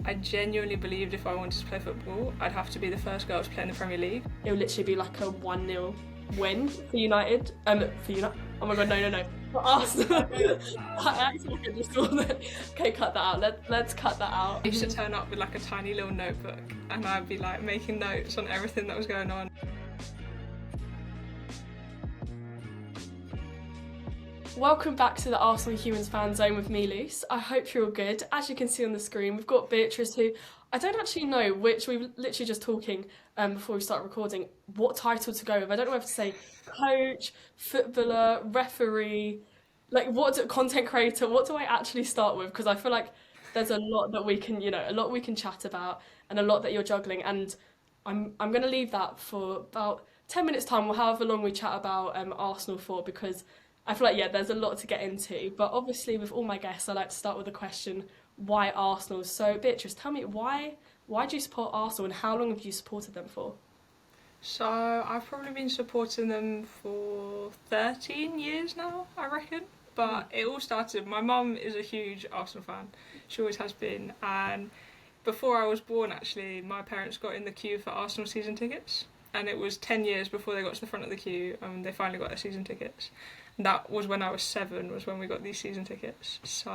I genuinely believed if I wanted to play football, I'd have to be the first girl to play in the Premier League. It would literally be like a 1-0 win for United. For United. Oh my god, no. For Arsenal. I actually just saw that. Okay, cut that out. Let's cut that out. I used to turn up with like a tiny little notebook and I'd be like making notes on everything that was going on. Welcome back to the Arsenal Humans Fanzone with me, Luce. I hope you're all good. As you can see on the screen, we've got Beatrice, who I don't actually know which, we were literally just talking before we start recording, what title to go with. I don't know whether to say coach, footballer, referee, like content creator, what do I actually start with? Because I feel like there's a lot that we can, a lot we can chat about and a lot that you're juggling. And I'm going to leave that for about 10 minutes time or however long we chat about Arsenal for, because I feel like, there's a lot to get into. But obviously, with all my guests, I like to start with the question, why Arsenal? So, Beatrice, tell me, why do you support Arsenal and how long have you supported them for? So I've probably been supporting them for 13 years now, I reckon. But it all started, my mum is a huge Arsenal fan. She always has been. And before I was born, actually, my parents got in the queue for Arsenal season tickets. And it was 10 years before they got to the front of the queue and they finally got their season tickets. And that was when I was 7, was when we got these season tickets. So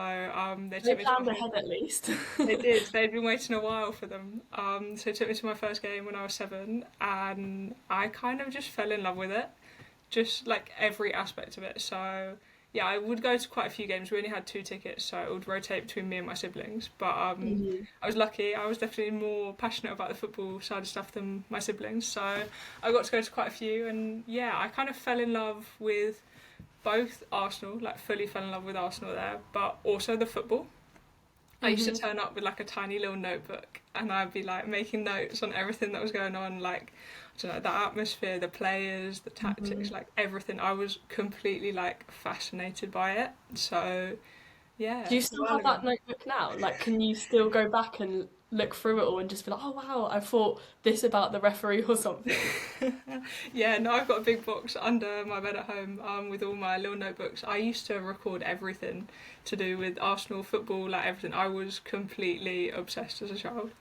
they took me planned ahead at least. They did. They'd been waiting a while for them. So it took me to my first game when I was 7 and I kind of just fell in love with it. Just like every aspect of it. So yeah, I would go to quite a few games. We only had 2 tickets, so it would rotate between me and my siblings. But I was lucky. I was definitely more passionate about the football side of stuff than my siblings. So I got to go to quite a few. And yeah, I kind of fell in love with both Arsenal, like fully fell in love with Arsenal there, but also the football. I used to turn up with like a tiny little notebook and I'd be like making notes on everything that was going on, like, I don't know, the atmosphere, the players, the tactics, like everything. I was completely like fascinated by it. So yeah. Do you still have that notebook now? Like, can you still go back and look through it all and just be like, oh wow, I thought this about the referee or something? Yeah, no, I've got a big box under my bed at home with all my little notebooks. I used to record everything to do with Arsenal football, like everything. I was completely obsessed as a child.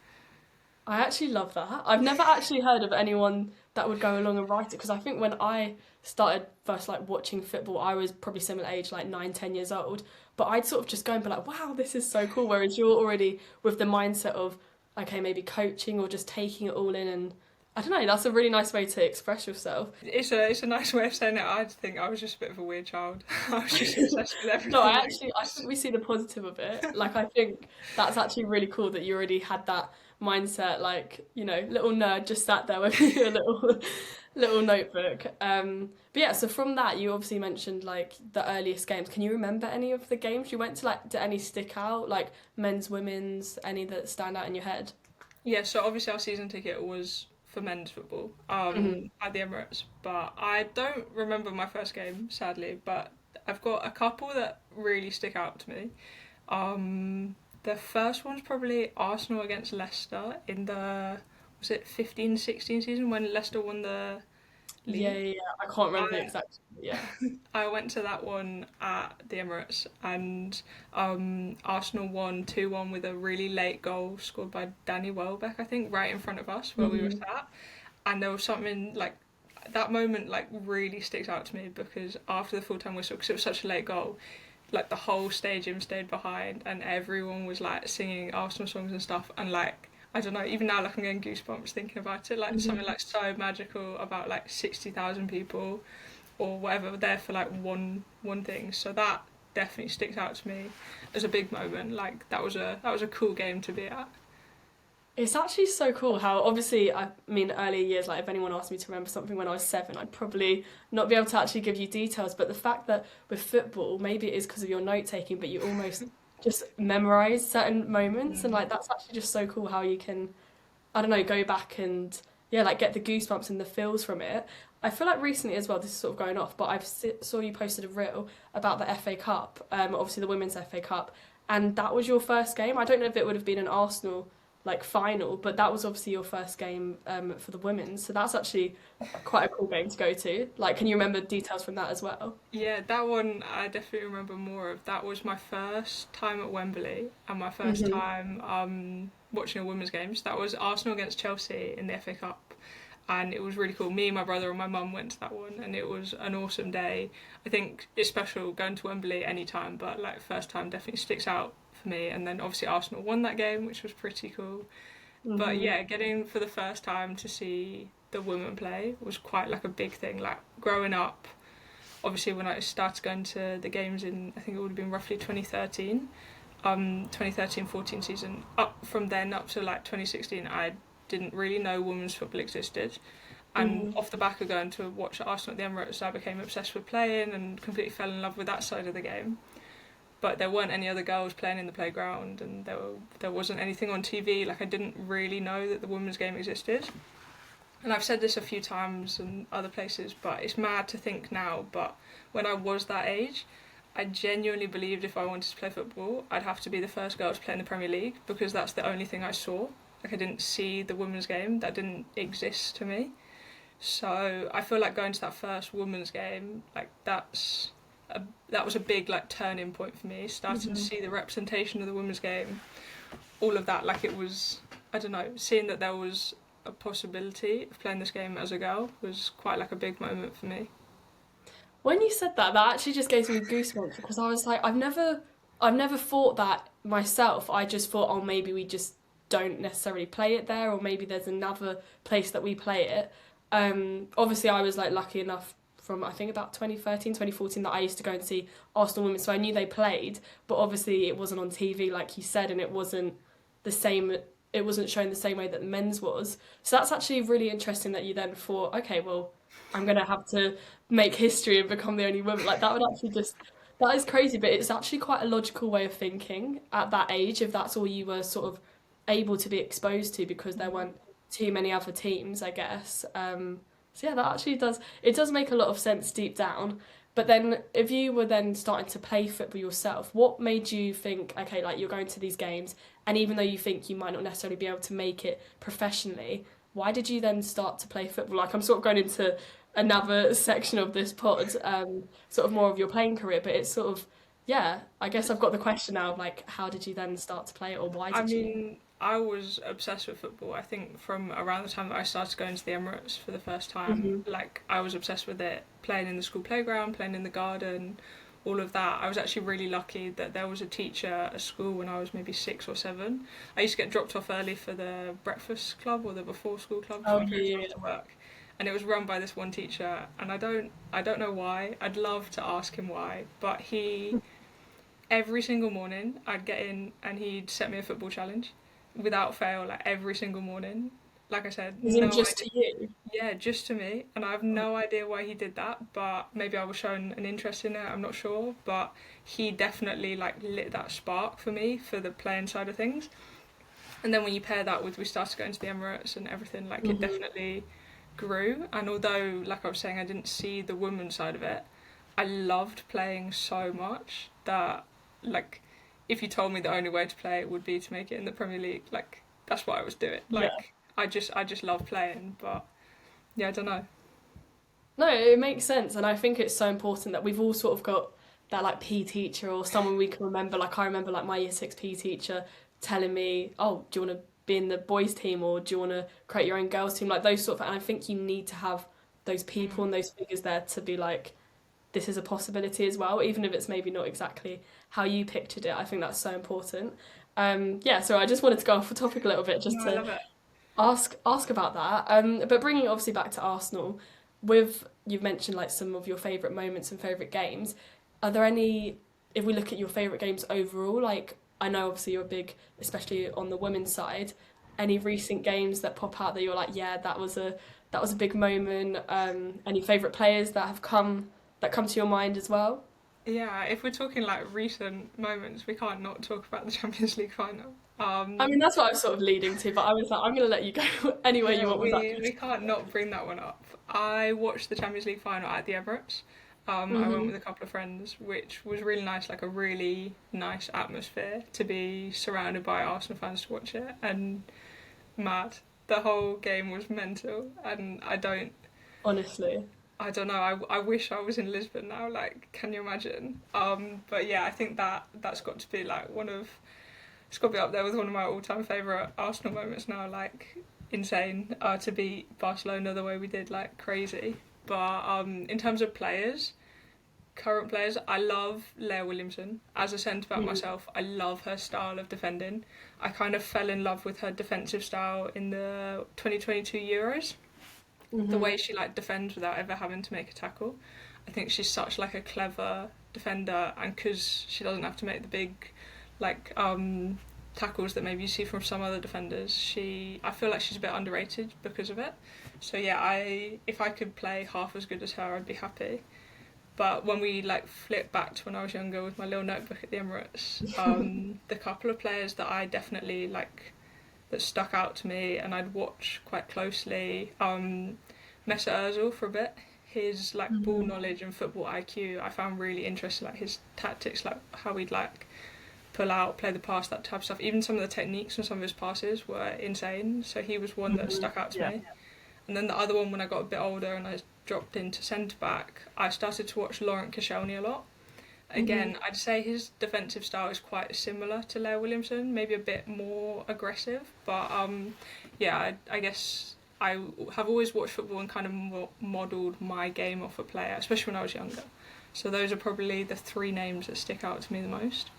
I actually love that. I've never actually heard of anyone that would go along and write it, because I think when I started first like watching football, I was probably similar age, like 9, 10 years old. But I'd sort of just go and be like, wow, this is so cool. Whereas you're already with the mindset of, okay, maybe coaching or just taking it all in. And I don't know, that's a really nice way to express yourself. It's a nice way of saying it. I think I was just a bit of a weird child. I was just obsessed with everything. No, I think we see the positive of it. Like, I think that's actually really cool that you already had that mindset, like, little nerd just sat there with your little notebook. But yeah, so from that, you obviously mentioned like the earliest games. Can you remember any of the games you went to? Like, did any stick out? Like men's, women's, any that stand out in your head? Yeah, so obviously our season ticket was for men's football at the Emirates, but I don't remember my first game, sadly, but I've got a couple that really stick out to me. The first one's probably Arsenal against Leicester in the, was it 15-16 season when Leicester won the league? Yeah. I can't remember the exact. Yeah. I went to that one at the Emirates and Arsenal won 2-1 with a really late goal scored by Danny Welbeck, I think, right in front of us where we were sat. And there was something like, that moment like really sticks out to me because after the full-time whistle, because it was such a late goal, like the whole stadium stayed behind and everyone was like singing Arsenal songs and stuff, and like I don't know, even now like I'm getting goosebumps thinking about it, like something like so magical about like 60,000 people or whatever there for like one thing. So that definitely sticks out to me as a big moment. Like that was a cool game to be at. It's actually so cool how, obviously, I mean, earlier years, like if anyone asked me to remember something when I was 7, I'd probably not be able to actually give you details. But the fact that with football, maybe it is because of your note taking, but you almost just memorise certain moments. And like that's actually just so cool how you can, I don't know, go back and like get the goosebumps and the feels from it. I feel like recently as well, this is sort of going off, but saw you posted a reel about the FA Cup, obviously the Women's FA Cup, and that was your first game. I don't know if it would have been an Arsenal like final, but that was obviously your first game for the women, so that's actually quite a cool game to go to. Like, can you remember details from that as well? Yeah, that one I definitely remember more of. That was my first time at Wembley and my first time watching a women's game. So that was Arsenal against Chelsea in the FA Cup, and it was really cool. Me, my brother, and my mum went to that one, and it was an awesome day. I think it's special going to Wembley anytime, but like first time definitely sticks out for me. And then obviously Arsenal won that game, which was pretty cool. But yeah, getting for the first time to see the women play was quite like a big thing. Like growing up, obviously when I started going to the games in, I think it would have been roughly 2013, 2013-14 season. Up from then up to like 2016, I didn't really know women's football existed. And off the back of going to watch Arsenal at the Emirates, I became obsessed with playing and completely fell in love with that side of the game. But there weren't any other girls playing in the playground, and there wasn't anything on TV. Like I didn't really know that the women's game existed. And I've said this a few times in other places, but it's mad to think now. But when I was that age, I genuinely believed if I wanted to play football, I'd have to be the first girl to play in the Premier League, because that's the only thing I saw. Like I didn't see the women's game, that didn't exist to me. So I feel like going to that first women's game, like that was a big like turning point for me. Starting to see the representation of the women's game, all of that. Like it was, I don't know, seeing that there was a possibility of playing this game as a girl was quite like a big moment for me. When you said that, that actually just gave me goosebumps because I was like, I've never thought that myself. I just thought, oh, maybe we just don't necessarily play it there, or maybe there's another place that we play it. Obviously, I was like lucky enough from I think about 2013, 2014 that I used to go and see Arsenal women, so I knew they played, but obviously it wasn't on TV like you said, and it wasn't the same. It wasn't shown the same way that the men's was. So that's actually really interesting that you then thought, okay, well, I'm gonna have to make history and become the only woman. Like that would actually just that is crazy, but it's actually quite a logical way of thinking at that age if that's all you were sort of able to be exposed to because there weren't too many other teams, I guess. So yeah, that actually does make a lot of sense deep down. But then if you were then starting to play football yourself, what made you think, okay, like you're going to these games and even though you think you might not necessarily be able to make it professionally, why did you then start to play football? Like I'm sort of going into another section of this pod, sort of more of your playing career, but it's sort of, yeah, I guess I've got the question now of like, how did you then start to play it or why I did you? mean, I was obsessed with football. I think from around the time that I started going to the Emirates for the first time, like I was obsessed with it, playing in the school playground, playing in the garden, all of that. I was actually really lucky that there was a teacher at school when I was maybe 6 or 7. I used to get dropped off early for the breakfast club or the before school club for Oh my parents yeah. went to work. And it was run by this one teacher, and I don't know why. I'd love to ask him why, but he every single morning I'd get in and he'd set me a football challenge without fail, like every single morning. Like I said, Is it no just idea. to you? Yeah, just to me, and I have no idea why he did that, but maybe I was shown an interest in it, I'm not sure, but he definitely like lit that spark for me for the playing side of things. And then when you pair that with we started going to the Emirates and everything, like it Hmm. definitely grew. And although, like I was saying, I didn't see the women's side of it, I loved playing so much that, like, if you told me the only way to play it would be to make it in the Premier League, like, that's what I was doing. Yeah. Like, I just love playing, but yeah, I don't know. No, it makes sense, and I think it's so important that we've all sort of got that like P teacher or someone we can remember. Like I remember like my year six P teacher telling me, "Oh, do you want to be in the boys team or do you want to create your own girls team?" Like those sort of. And I think you need to have those people Mm. and those figures there to be like, this is a possibility as well, even if it's maybe not exactly how you pictured it. I think that's so important. Yeah, so I just wanted to go off the topic a little bit just No, I to love it. ask about that. But bringing it obviously back to Arsenal, with you've mentioned like some of your favourite moments and favourite games. Are there any? If we look at your favourite games overall, like I know obviously you're big, especially on the women's side. Any recent games that pop out that you're like, yeah, that was a big moment. Any favourite players that come to your mind as well? Yeah, if we're talking like recent moments, we can't not talk about the Champions League final. I mean, that's what I was sort of leading to, but I was like, I'm gonna let you go anywhere you Yeah, want with that we question. can't not bring that one up. I watched the Champions League final at the Emirates. I went Hmm. with a couple of friends, which was really nice, like a really nice atmosphere to be surrounded by Arsenal fans to watch it, and mad. The whole game was mental, and Honestly. I don't know. I wish I was in Lisbon now. Like, can you imagine? But yeah, I think that's got to be like one of it's got to be up there with one of my all-time favourite Arsenal moments now, like, insane, to beat Barcelona the way we did, like, crazy. But in terms of players, current players, I love Leah Williamson. As a centre-back myself, I love her style of defending. I kind of fell in love with her defensive style in the 2022 Euros. The way she, like, defends without ever having to make a tackle. I think she's such, like, a clever defender, and because she doesn't have to make the big, like, tackles that maybe you see from some other defenders, I feel like she's a bit underrated because of it. So yeah, if I could play half as good as her, I'd be happy. But when we, like, flip back to when I was younger with my little notebook at the Emirates, the couple of players that I definitely, like, that stuck out to me and I'd watch quite closely, Mesut Ozil for a bit. His, like, ball knowledge and football IQ I found really interesting, like his tactics, like how he'd, like, pull out, play the pass, that type of stuff. Even some of the techniques from some of his passes were insane, so he was one that stuck out to me. And then the other one, when I got a bit older and I dropped into centre-back, I started to watch Laurent Koscielny a lot. Again, I'd say his defensive style is quite similar to Leah Williamson, maybe a bit more aggressive. But yeah, I guess I have always watched football and kind of modelled my game off a player, especially when I was younger. So those are probably the three names that stick out to me the most.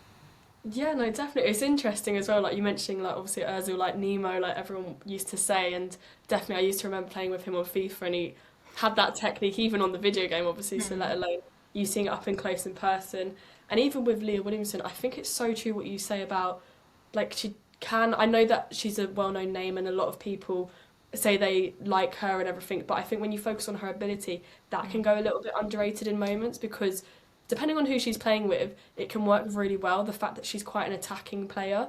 Yeah, no, definitely. It's interesting as well, like you mentioning, like, obviously Ozil, like Nemo, like everyone used to say, and definitely I used to remember playing with him on FIFA, and he had that technique even on the video game, obviously, so let alone you seeing it up and close in person. And even with Leah Williamson, I think it's so true what you say about, like, I know that she's a well-known name and a lot of people say they like her and everything, but I think when you focus on her ability, that can go a little bit underrated in moments, because depending on who she's playing with, it can work really well. The fact that she's quite an attacking player,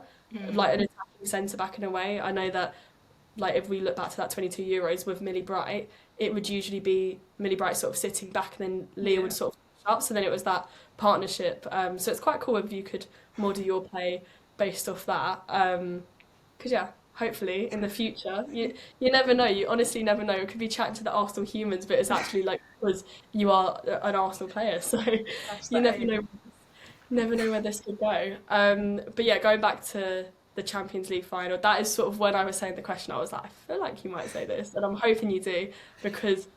like an attacking centre-back in a way. I know that, like, if we look back to that 22 Euros with Millie Bright, it would usually be Millie Bright sort of sitting back and then Leah would sort of up, so then it was that partnership. So it's quite cool if you could model your play based off that. Because yeah, hopefully in the future, you never know. You honestly never know. It could be chatting to the Arsenal Humans, but it's actually like because you are an Arsenal player, so you never know where this could go. But yeah, going back to the Champions League final, that is sort of when I was saying the question. I was like, I feel like you might say this, and I'm hoping you do, because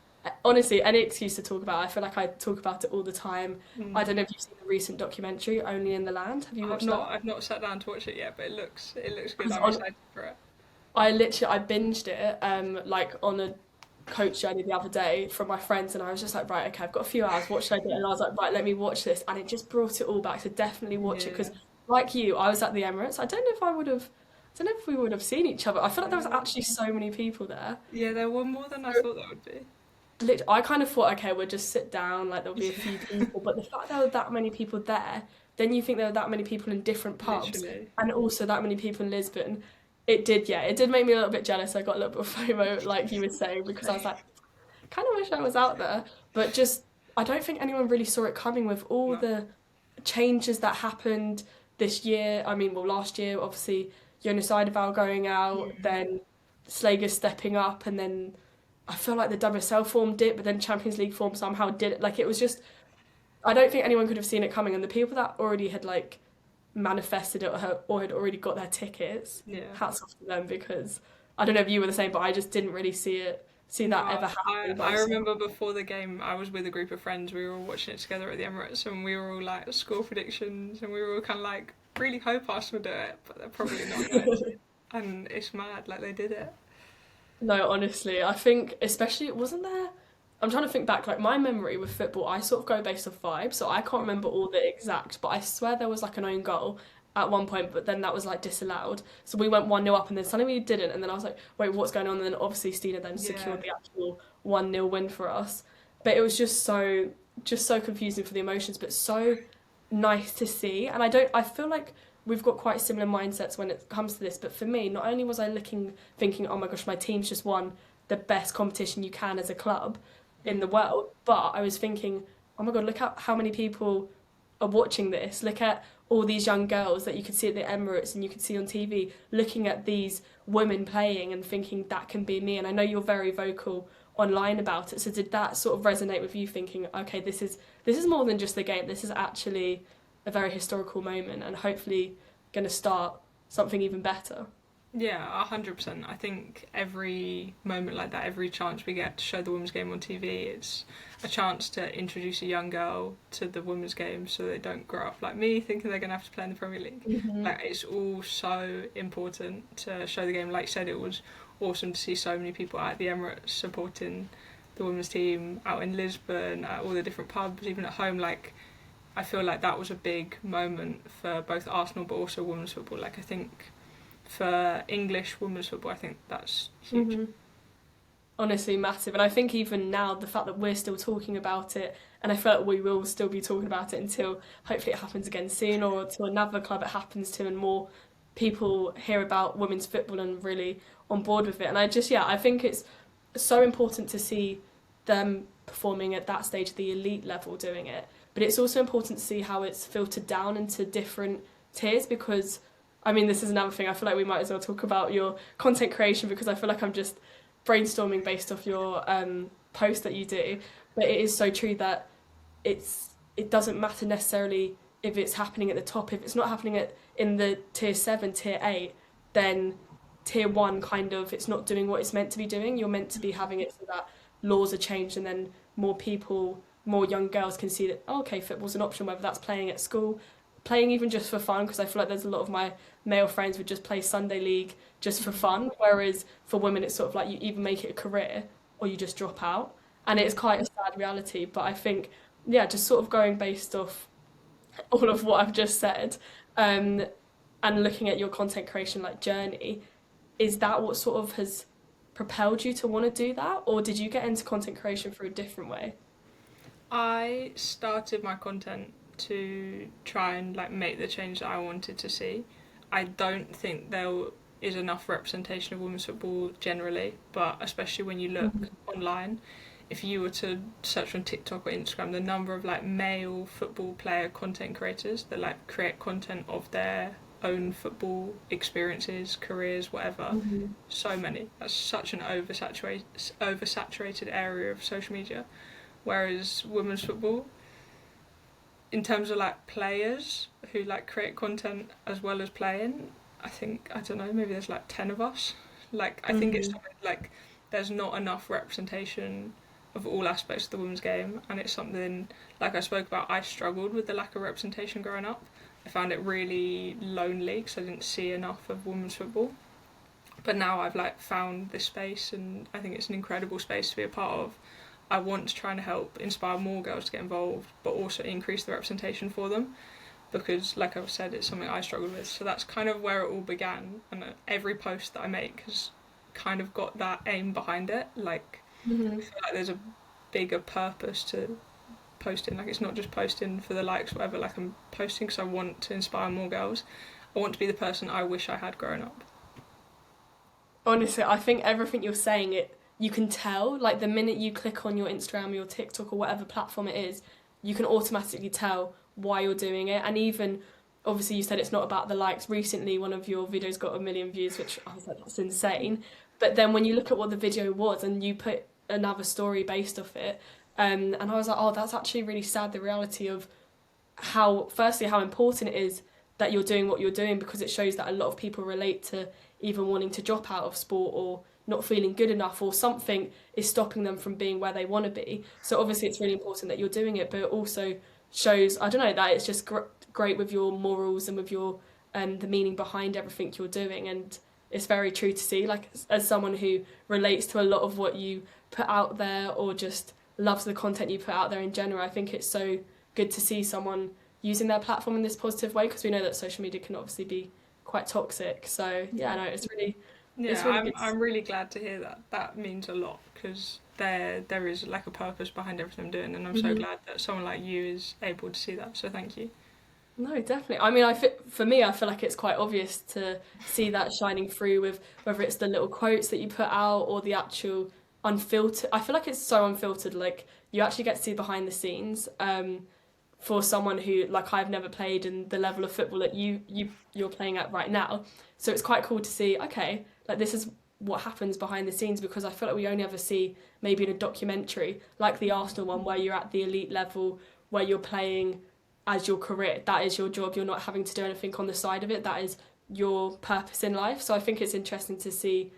honestly, any excuse to talk about it, I feel like I talk about it all the time. I don't know if you've seen the recent documentary, Only in the Land. Have you watched that? I've not sat down to watch it yet, but it looks good. I'm excited for it. I binged it like on a coach journey the other day from my friends, and I was just like, right, okay, I've got a few hours, what should I do? And I was like, right, let me watch this, and it just brought it all back, so definitely watch it, because like you, I was at the Emirates. I don't know if we would have seen each other. I feel like there was actually so many people there. Yeah, there were more than I thought there would be. I kind of thought, okay, we'll just sit down, like there'll be a few people, but the fact there were that many people there, then you think there were that many people in different pubs, and also that many people in Lisbon. It did make me a little bit jealous. I got a little bit of FOMO, like you were saying, because I was like, kind of wish I was out there, but just, I don't think anyone really saw it coming with all the changes that happened this year. I mean, well, last year, obviously, Jonas Eidevall going out, then Slager stepping up, and then I feel like the WSL form did, but then Champions League form somehow did it. Like, it was just, I don't think anyone could have seen it coming, and the people that already had, like, manifested it or had already got their tickets, hats off to them, because I don't know if you were the same, but I just didn't really see that ever happen. I remember before the game, I was with a group of friends, we were all watching it together at the Emirates, and we were all like score predictions, and we were all kind of like, really hope Arsenal do it, but they're probably not going to. And it's mad, like they did it. No, honestly, I think especially, wasn't there, I'm trying to think back, like my memory with football, I sort of go based off vibes, so I can't remember all the exact, but I swear there was like an own goal at one point, but then that was like disallowed. So we went 1-0 up, and then suddenly we didn't, and then I was like, wait, what's going on? And then obviously Stina then secured the actual 1-0 win for us. But it was just so confusing for the emotions, but so nice to see. And I feel like we've got quite similar mindsets when it comes to this, but for me, not only was I thinking, oh my gosh, my team's just won the best competition you can as a club in the world, but I was thinking, oh my god, look at how many people are watching this. Look at all these young girls that you could see at the Emirates and you could see on TV, looking at these women playing and thinking that can be me. And I know you're very vocal online about it, so did that sort of resonate with you, thinking, okay, this is more than just a game, this is actually a very historical moment, and hopefully going to start something even better. Yeah, 100%. I think every moment like that, every chance we get to show the women's game on TV, it's a chance to introduce a young girl to the women's game so they don't grow up like me thinking they're going to have to play in the Premier League. Like, it's all so important to show the game. Like you said, it was awesome to see so many people at the Emirates supporting the women's team, out in Lisbon, at all the different pubs, even at home. Like, I feel like that was a big moment for both Arsenal but also women's football. Like, I think for English women's football, I think that's huge. Honestly, massive. And I think even now, the fact that we're still talking about it, and I feel like we will still be talking about it until hopefully it happens again soon, or to another club it happens to, and more people hear about women's football and really on board with it. And I think it's so important to see them performing at that stage, the elite level, doing it. But it's also important to see how it's filtered down into different tiers, because I mean, this is another thing. I feel like we might as well talk about your content creation, because I feel like I'm just brainstorming based off your post that you do. But it is so true that it doesn't matter necessarily if it's happening at the top. If it's not happening in the tier 7, tier 8, then tier 1 kind of, it's not doing what it's meant to be doing. You're meant to be having it so that laws are changed, and then more people, more young girls can see that, oh, okay, football's an option, whether that's playing at school, playing even just for fun, because I feel like there's a lot of my male friends would just play Sunday league just for fun, whereas for women it's sort of like you either make it a career or you just drop out, and it's quite a sad reality. But I think, yeah, just sort of going based off all of what I've just said, and looking at your content creation like journey, is that what sort of has propelled you to want to do that, or did you get into content creation through a different way? I started my content to try and like make the change that I wanted to see. I don't think there is enough representation of women's football generally, but especially when you look online, if you were to search on TikTok or Instagram, the number of like male football player content creators that like create content of their own football experiences, careers, whatever, so many. That's such an oversaturated area of social media. Whereas women's football, in terms of like players who like create content as well as playing, I think, I don't know, maybe there's like 10 of us. Like, I think it's something like there's not enough representation of all aspects of the women's game, and it's something, like I spoke about, I struggled with the lack of representation growing up. I found it really lonely because I didn't see enough of women's football. But now I've like found this space, and I think it's an incredible space to be a part of. I want to try and help inspire more girls to get involved, but also increase the representation for them, because, like I've said, it's something I struggled with. So that's kind of where it all began, and every post that I make has kind of got that aim behind it. Like, I feel like there's a bigger purpose to posting. Like, it's not just posting for the likes, whatever. Like, I'm posting because I want to inspire more girls. I want to be the person I wish I had growing up. Honestly, I think everything you're saying, you can tell, like the minute you click on your Instagram, your TikTok, or whatever platform it is, you can automatically tell why you're doing it. And even, obviously you said it's not about the likes. Recently, one of your videos got 1 million views, which I was like, that's insane. But then when you look at what the video was and you put another story based off it, and I was like, oh, that's actually really sad, the reality of firstly, how important it is that you're doing what you're doing, because it shows that a lot of people relate to even wanting to drop out of sport, or not feeling good enough, or something is stopping them from being where they want to be. So obviously it's really important that you're doing it, but it also shows, I don't know, that it's just great with your morals and with your the meaning behind everything you're doing. And it's very true to see, like, as someone who relates to a lot of what you put out there, or just loves the content you put out there in general. I think it's so good to see someone using their platform in this positive way, because we know that social media can obviously be quite toxic. So yeah, no, it's really... Yeah, I'm really glad to hear that. That means a lot, because there is like a purpose behind everything I'm doing, and I'm so glad that someone like you is able to see that. So thank you. No, definitely. I mean, for me, I feel like it's quite obvious to see that shining through, with whether it's the little quotes that you put out or the actual unfiltered. I feel like it's so unfiltered. Like, you actually get to see behind the scenes. For someone who, like, I've never played in the level of football that you're playing at right now. So it's quite cool to see, okay, like, this is what happens behind the scenes, because I feel like we only ever see maybe in a documentary like the Arsenal one, where you're at the elite level, where you're playing as your career. That is your job. You're not having to do anything on the side of it. That is your purpose in life. So I think it's interesting to see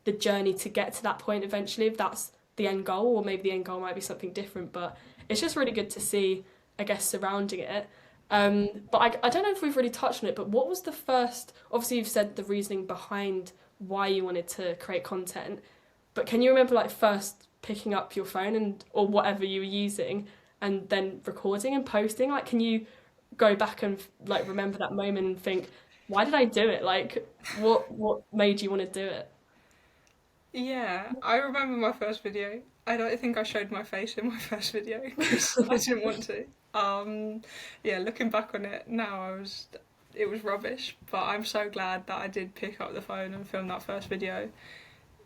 the journey to get to that point eventually, if that's the end goal, or maybe the end goal might be something different. But it's just really good to see, I guess, surrounding it. But I don't know if we've really touched on it, but what was the first, obviously you've said the reasoning behind why you wanted to create content, but can you remember like first picking up your phone and or whatever you were using and then recording and posting? Like, can you go back and like remember that moment and think, why did I do it? Like, what made you want to do it? Yeah, I remember my first video. I don't think I showed my face in my first video because I didn't want to. Yeah, looking back on it now, it was rubbish, but I'm so glad that I did pick up the phone and film that first video.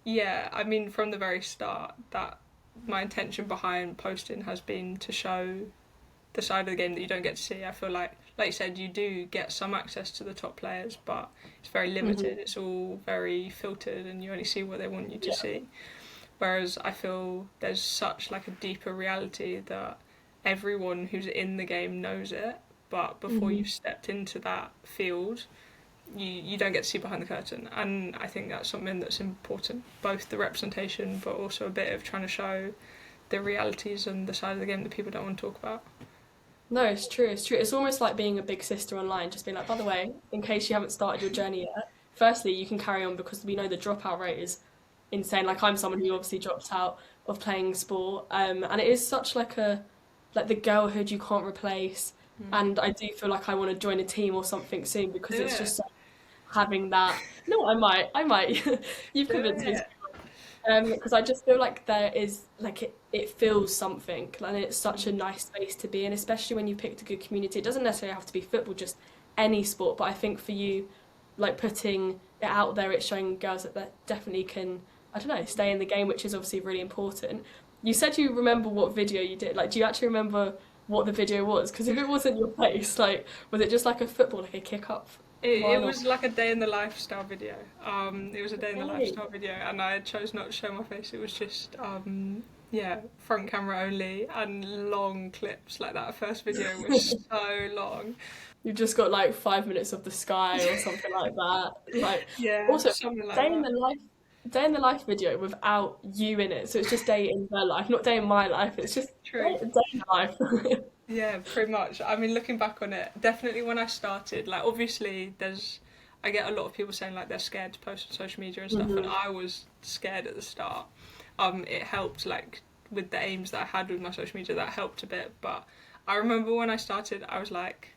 Yeah, I mean, from the very start, that my intention behind posting has been to show the side of the game that you don't get to see. I feel like you said, you do get some access to the top players, but it's very limited. It's all very filtered, and you only see what they want you to see. Whereas I feel there's such like a deeper reality that everyone who's in the game knows it, but before you've stepped into that field, you don't get to see behind the curtain. And I think that's something that's important, both the representation, but also a bit of trying to show the realities and the side of the game that people don't want to talk about. No, it's true, it's true. It's almost like being a big sister online, just being like, by the way, in case you haven't started your journey yet, firstly, you can carry on because we know the dropout rate is insane. Like, I'm someone who obviously drops out of playing sport, and it is such like like the girlhood you can't replace. And I do feel like I want to join a team or something soon because it's just like having that. No, I might. You've convinced me. Because I just feel like there is like it feels something, and it's such a nice space to be in, especially when you picked a good community. It doesn't necessarily have to be football, just any sport. But I think for you, like putting it out there, it's showing girls that definitely can, I don't know, stay in the game, which is obviously really important. You said you remember what video you did. Like, do you actually remember what the video was? Because if it wasn't your face, like, was it just like a football, like a kick up? It was like a day in the lifestyle video. It was a day in the lifestyle video, and I chose not to show my face. It was just, yeah, front camera only and long clips. Like that first video was so long. You've just got like 5 minutes of the sky or something like that. Like, Yeah, also something like day that. in the life, day in the life video without you in it. So it's just day in their life, not day in my life. It's just True. day in life. Yeah, pretty much. I mean, looking back on it, definitely when I started, like obviously I get a lot of people saying like they're scared to post on social media and stuff, and I was scared at the start. It helped like with the aims that I had with my social media, that helped a bit. But I remember when I started, I was like,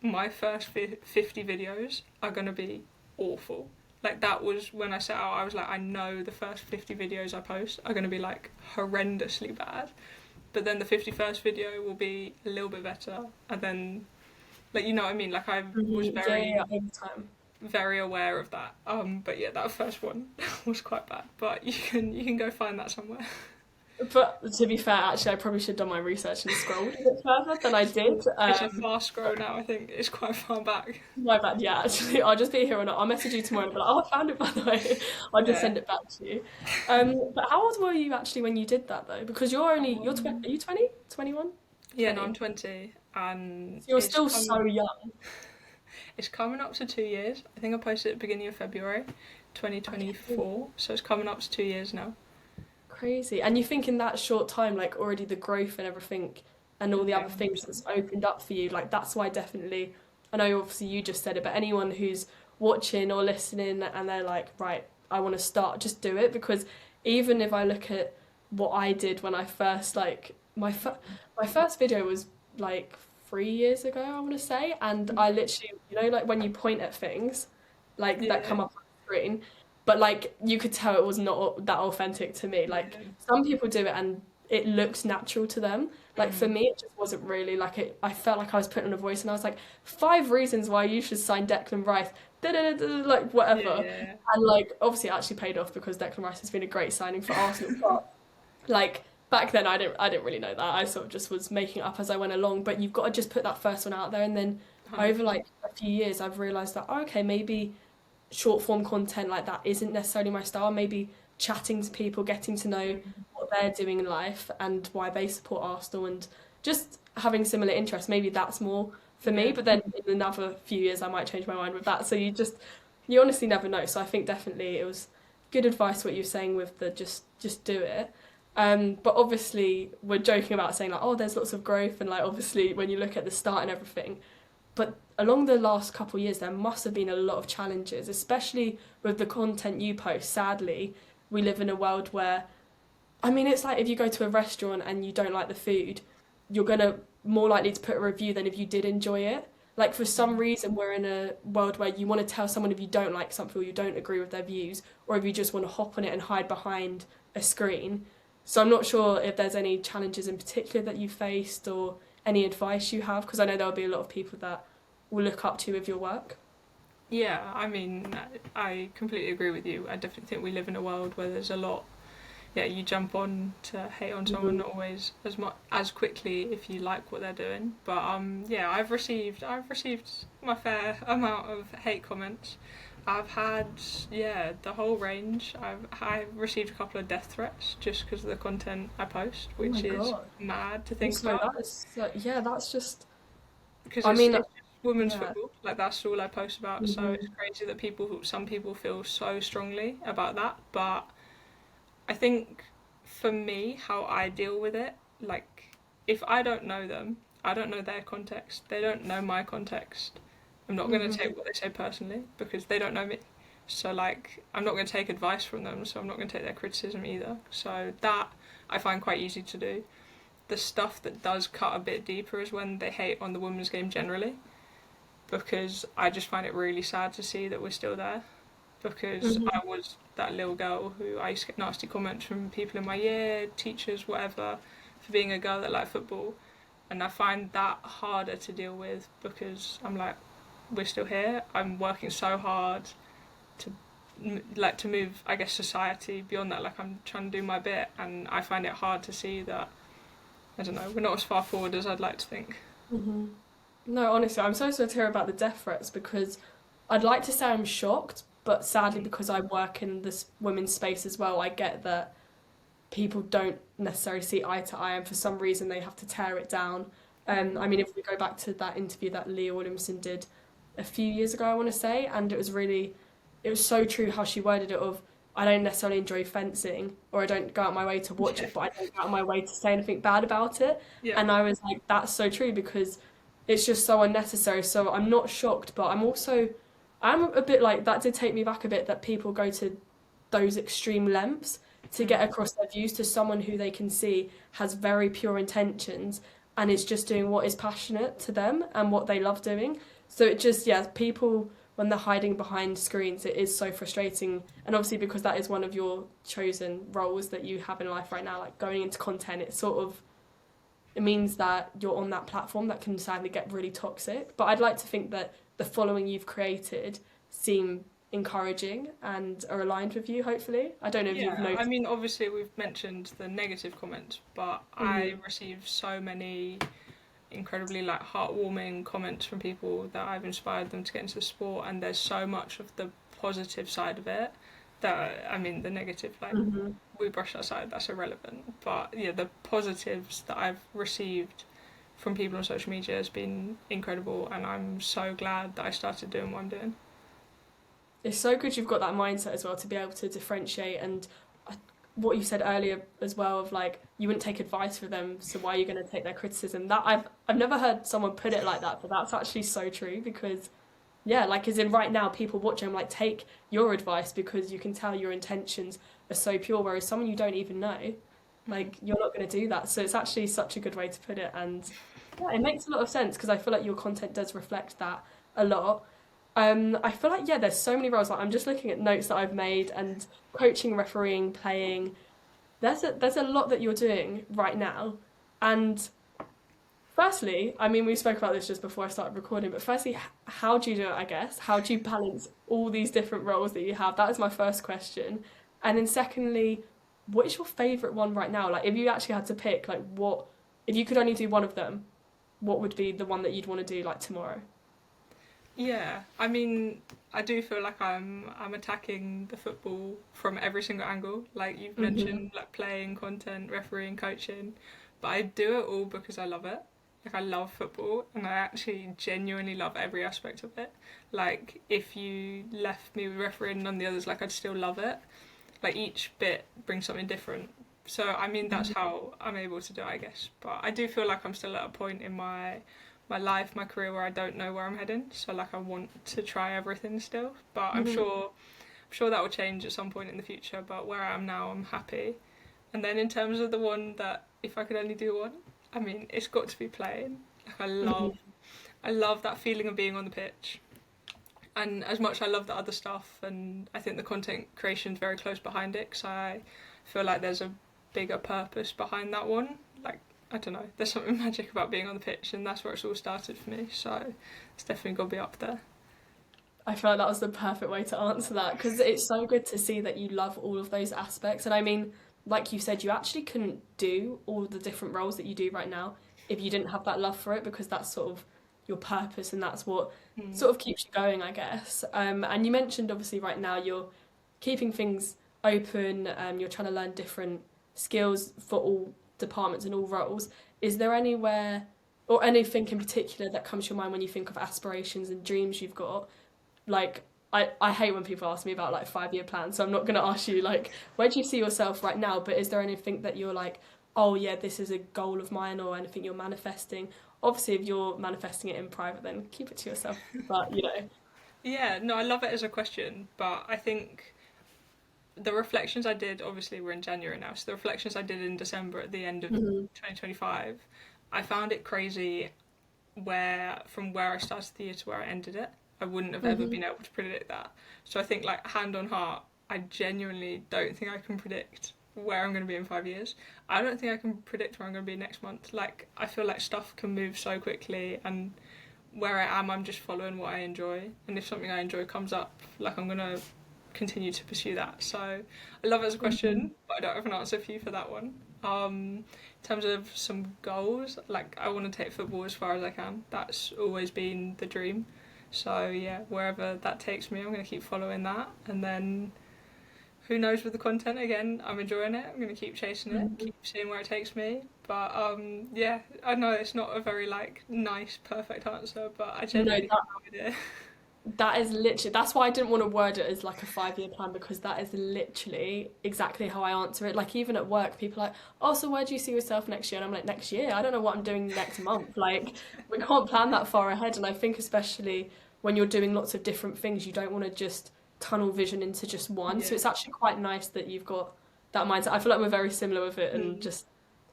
my first 50 videos are gonna be awful. Like that was when I set out, I was like, I know the first 50 videos I post are gonna be like horrendously bad. But then the 51st video will be a little bit better, and then, like, you know what I mean? Like, I was very aware of that. But yeah, that first one was quite bad. But you can go find that somewhere. But to be fair, actually, I probably should have done my research and scrolled a bit further than I did. It's a fast scroll now, I think. It's quite far back. My bad, yeah, actually, I'll just be here or not. I'll message you tomorrow and be like, oh, I found it, by the way. I'll just send it back to you. But how old were you actually when you did that, though? Because you're are you 20? 21? Yeah, no, I'm 20. And so you're still so young. It's coming up to 2 years. I think I posted at the beginning of February 2024. So it's coming up to 2 years now. Crazy. And you think in that short time, like already the growth and everything and all the other things that's opened up for you, like that's why definitely, I know obviously you just said it, but anyone who's watching or listening and they're like, right, I want to start, just do it. Because even if I look at what I did when I first, like, my first video was like 3 years ago, I want to say, and I literally, you know, like when you point at things, like that come up on the screen, but like you could tell it was not that authentic to me. Like some people do it and it looks natural to them. Like for me, it just wasn't really like it. I felt like I was putting on a voice, and I was like, 5 reasons why you should sign Declan Rice, like whatever. And like obviously, it actually paid off because Declan Rice has been a great signing for Arsenal. But like back then, I didn't really know that. I sort of just was making it up as I went along. But you've got to just put that first one out there, and then over like a few years, I've realised that okay, maybe short form content like that isn't necessarily my style. Maybe chatting to people, getting to know what they're doing in life and why they support Arsenal, and just having similar interests. Maybe that's more for me, Yeah. but then in another few years I might change my mind with that. So you honestly never know. So I think definitely it was good advice what you were saying with the just do it. But obviously we're joking about saying like, oh, there's lots of growth, and like obviously when you look at the start and everything, but along the last couple of years there must have been a lot of challenges, especially with the content you post. Sadly, we live in a world where, I mean, it's like if you go to a restaurant and you don't like the food, you're gonna more likely to put a review than if you did enjoy it. Like for some reason, we're in a world where you want to tell someone if you don't like something or you don't agree with their views, or if you just want to hop on it and hide behind a screen. So I'm not sure if there's any challenges in particular that you faced or any advice you have, because I know there'll be a lot of people that will look up to you with your work. Yeah, I mean, I completely agree with you. I definitely think we live in a world where there's a lot. Yeah, you jump on to hate on someone Mhm. not always as quickly if you like what they're doing. But yeah, I've received my fair amount of hate comments. I've had, yeah, the whole range. I've received a couple of death threats just because of the content I post, Oh my which is God. mad to think Also, about that is, yeah, that's just, because I mean, it's just women's yeah. football. Like that's all I post about. So it's Mhm. crazy that some people feel so strongly about that. But I think for me, how I deal with it, like if I don't know them, I don't know their context. They don't know my context. I'm not going to Mhm. take what they say personally because they don't know me. So like I'm not going to take advice from them. So I'm not going to take their criticism either. So that I find quite easy to do. The stuff that does cut a bit deeper is when they hate on the women's game generally, because I just find it really sad to see that we're still there. Because Mhm. I was that little girl who I used to get nasty comments from people in my year, teachers, whatever, for being a girl that liked football. And I find that harder to deal with because I'm like, we're still here. I'm working so hard to to move, I guess, society beyond that. Like I'm trying to do my bit, and I find it hard to see that. I don't know. We're not as far forward as I'd like to think. Mhm. No, honestly, I'm so sorry to hear about the death threats because I'd like to say I'm shocked, but sadly, because I work in this women's space as well, I get that people don't necessarily see eye to eye, and for some reason they have to tear it down. I mean, if we go back to that interview that Leah Williamson did a few years ago, I want to say, and it was so true how she worded it of, I don't necessarily enjoy fencing, or I don't go out my way to watch Yeah. it, but I don't go out my way to say anything bad about it. Yeah. And I was like, that's so true because it's just so unnecessary. So I'm not shocked, but I'm a bit like, that did take me back a bit that people go to those extreme lengths to get Mm. across their views to someone who they can see has very pure intentions and is just doing what is passionate to them and what they love doing. So it just, yeah, people, when they're hiding behind screens, it is so frustrating. And obviously, because that is one of your chosen roles that you have in life right now, like going into content, it means that you're on that platform that can sadly get really toxic. But I'd like to think that the following you've created seem encouraging and are aligned with you, hopefully. I don't know if you've Yeah, I noticed. mean, obviously we've mentioned the negative comments, but I Mhm. received so many incredibly like heartwarming comments from people that I've inspired them to get into the sport, and there's so much of the positive side of it that I mean, the negative like Mhm. we brush that aside, that's irrelevant. But yeah, the positives that I've received from people on social media has been incredible, and I'm so glad that I started doing what I'm doing. It's so good you've got that mindset as well to be able to differentiate and what you said earlier as well of like you wouldn't take advice from them, so why are you going to take their criticism? That I've never heard someone put it like that, but that's actually so true because yeah, like as in right now people watching, I'm like take your advice because you can tell your intentions are so pure, whereas someone you don't even know, Mm. like you're not going to do that. So it's actually such a good way to put it, and yeah, it makes a lot of sense because I feel like your content does reflect that a lot. I feel like yeah, there's so many roles. Like I'm just looking at notes that I've made and coaching, refereeing, playing. There's a lot that you're doing right now, and firstly, I mean we spoke about this just before I started recording, but firstly, how do you do it? I guess how do you balance all these different roles that you have? That is my first question, and then secondly, what is your favorite one right now? Like if you actually had to pick, like what if you could only do one of them, what would be the one that you'd want to do like tomorrow? Yeah, I mean, I do feel like I'm attacking the football from every single angle. Like you've Mm-hmm. mentioned, like playing, content, refereeing, coaching, but I do it all because I love it. Like, I love football, and I actually genuinely love every aspect of it. Like, if you left me with refereeing and none of the others, like, I'd still love it. Like, each bit brings something different. So, I mean, that's how I'm able to do it, I guess. But I do feel like I'm still at a point in my life, my career, where I don't know where I'm heading. So, like, I want to try everything still. But I'm sure that will change at some point in the future. But where I am now, I'm happy. And then in terms of the one that, if I could only do one, I mean, it's got to be playing. Like, I love that feeling of being on the pitch. And as much as I love the other stuff, and I think the content creation is very close behind it, because I feel like there's a bigger purpose behind that one. Like, I don't know, there's something magic about being on the pitch, and that's where it's all started for me. So it's definitely got to be up there. I feel like that was the perfect way to answer that because it's so good to see that you love all of those aspects. And I mean, like you said, you actually couldn't do all the different roles that you do right now if you didn't have that love for it because that's sort of your purpose and that's what sort of keeps you going, I guess. And you mentioned obviously right now you're keeping things open, you're trying to learn different skills for all departments and all roles. Is there anywhere or anything in particular that comes to your mind when you think of aspirations and dreams you've got? Like, I hate when people ask me about like 5-year plans, so I'm not going to ask you like where do you see yourself right now, but is there anything that you're like, oh yeah, this is a goal of mine, or anything you're manifesting? Obviously if you're manifesting it in private then keep it to yourself, but you know. Yeah, no, I love it as a question, but I think the reflections I did obviously were in January now, so the reflections I did in December at the end of 2025, I found it crazy from where I started the year to where I ended it. I wouldn't have ever been able to predict that. So I think, like, hand on heart, I genuinely don't think I can predict where I'm going to be in 5 years. I don't think I can predict where I'm going to be next month. Like, I feel like stuff can move so quickly, and where I am, I'm just following what I enjoy. And if something I enjoy comes up, like, I'm going to continue to pursue that. So I love it as a question, but I don't have an answer for you for that one. In terms of some goals, like, I want to take football as far as I can. That's always been the dream. So yeah, wherever that takes me, I'm going to keep following that. And then who knows with the content, again, I'm enjoying it. I'm going to keep chasing it, keep seeing where it takes me. But yeah, I know it's not a very like nice, perfect answer, but I No, genuinely have no idea. that is literally, that's why I didn't want to word it as like a 5-year plan because that is literally exactly how I answer it. Like even at work, people are like, oh, so where do you see yourself next year? And I'm like, next year? I don't know what I'm doing next month. Like we can't plan that far ahead. And I think especially when you're doing lots of different things, you don't want to just tunnel vision into just one. So Yeah. it's actually quite nice that you've got that mindset. I feel like we're very similar with it and just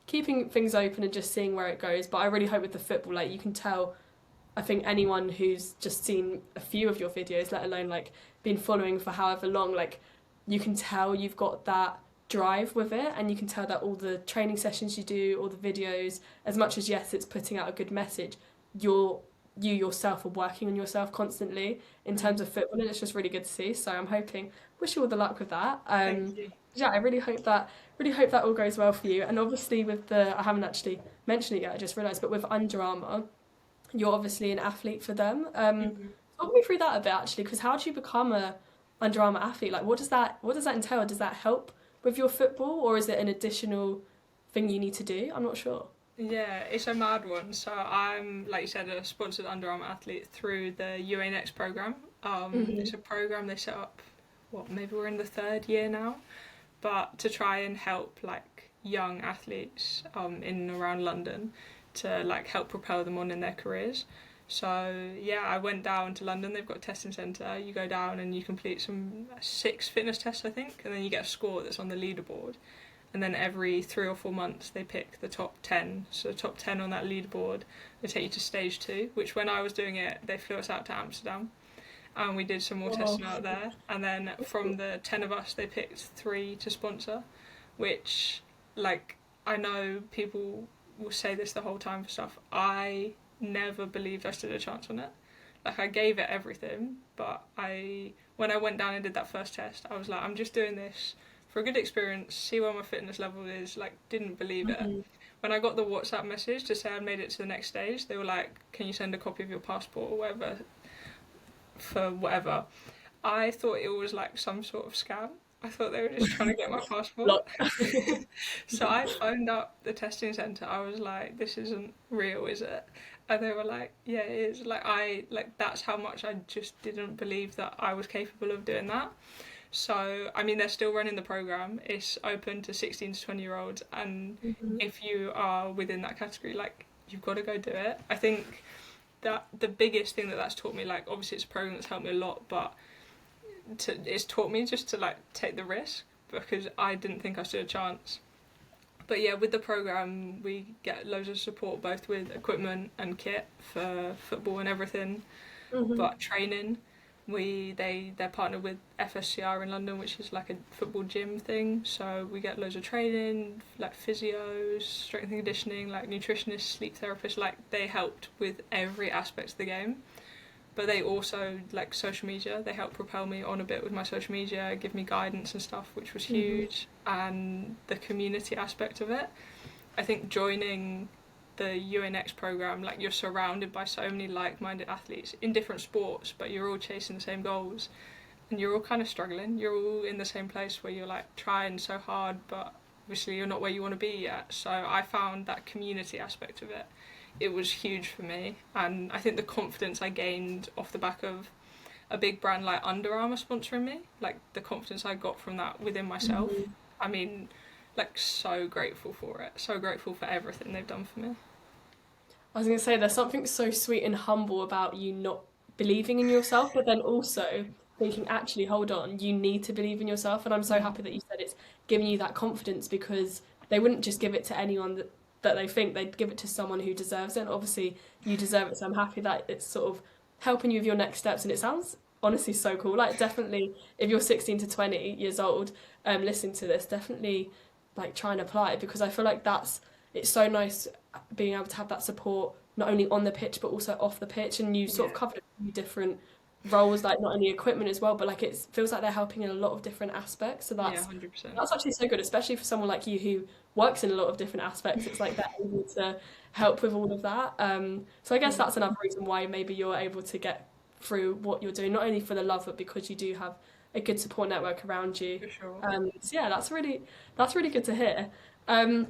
keeping things open and just seeing where it goes. But I really hope with the football, like you can tell I think anyone who's just seen a few of your videos, let alone like been following for however long, like you can tell you've got that drive with it and you can tell that all the training sessions you do, all the videos, as much as yes, it's putting out a good message, you yourself are working on yourself constantly in terms of football and it's just really good to see. So I'm hoping, wish you all the luck with that. Thank you. Yeah, I really hope that all goes well for you. And obviously with I haven't actually mentioned it yet, I just realised, but with Under Armour, you're obviously an athlete for them. Talk me through that a bit actually, because how do you become a Under Armour athlete? Like, what does that entail? Does that help with your football, or is it an additional thing you need to do? I'm not sure. Yeah, it's a mad one. So I'm, like you said, a sponsored Under Armour athlete through the UA Next program. It's a program they set up, maybe we're in the 3rd year now, but to try and help like young athletes in and around London to like help propel them on in their careers. So yeah, I went down to London. They've got a testing centre. You go down and you complete some 6 fitness tests, I think, and then you get a score that's on the leaderboard. And then every 3 or 4 months they pick the top 10. So the top 10 on that leaderboard, they take you to stage 2, which when I was doing it, they flew us out to Amsterdam. And we did some more testing out there. And then from the 10 of us, they picked 3 to sponsor, which, like, I know people will say this the whole time for stuff. I never believed I stood a chance on it. Like, I gave it everything, but when I went down and did that first test, I was like, I'm just doing this for a good experience, see where my fitness level is. Like, didn't believe it. When I got the WhatsApp message to say I made it to the next stage, they were like, can you send a copy of your passport or whatever for whatever. I thought it was like some sort of scam. I thought they were just trying to get my passport. Look. So I phoned up the testing centre. I was like, "This isn't real, is it?" And they were like, "Yeah, it is." That's how much I just didn't believe that I was capable of doing that. So, I mean, they're still running the program. It's open to 16 to 20-year-olds, and Mhm. if you are within that category, like, you've got to go do it. I think that the biggest thing that's taught me, like, obviously it's a program that's helped me a lot, but it's taught me just to, like, take the risk because I didn't think I stood a chance. But yeah, with the program, we get loads of support both with equipment and kit for football and everything. Mhm. But training, they're partnered with FSCR in London, which is like a football gym thing. So we get loads of training, like physios, strength and conditioning, like nutritionists, sleep therapists. Like they helped with every aspect of the game. But they also like social media. They helped propel me on a bit with my social media, give me guidance and stuff, which was Mhm. huge. And the community aspect of it. I think joining the UNX program, like you're surrounded by so many like-minded athletes in different sports, but you're all chasing the same goals, and you're all kind of struggling. You're all in the same place where you're like trying so hard, but obviously you're not where you want to be yet. So I found that community aspect of it. It was huge for me, and I think the confidence I gained off the back of a big brand like Under Armour sponsoring me, like the confidence I got from that within myself. Mhm. I mean, like so grateful for it. So grateful for everything they've done for me. I was going to say there's something so sweet and humble about you not believing in yourself, but then also thinking, actually, hold on, you need to believe in yourself. And I'm so Mm. happy that you said it's giving you that confidence because they wouldn't just give it to anyone that they think, they'd give it to someone who deserves it. And obviously, you deserve it. So I'm happy that it's sort of helping you with your next steps. And it sounds honestly so cool. Like, definitely, if you're 16 to 20 years old, listening to this, definitely like try and apply it because I feel like it's so nice being able to have that support not only on the pitch but also off the pitch, and you sort of Yeah. covered a few different roles, like not only equipment as well, but like it feels like they're helping in a lot of different aspects. So Yeah, 100%. that's actually so good, especially for someone like you who works in a lot of different aspects. It's like they're able to help with all of that. So I guess Mm. that's another reason why maybe you're able to get through what you're doing, not only for the love, but because you do have a good support network around you. For sure. So yeah, that's really good to hear. Um,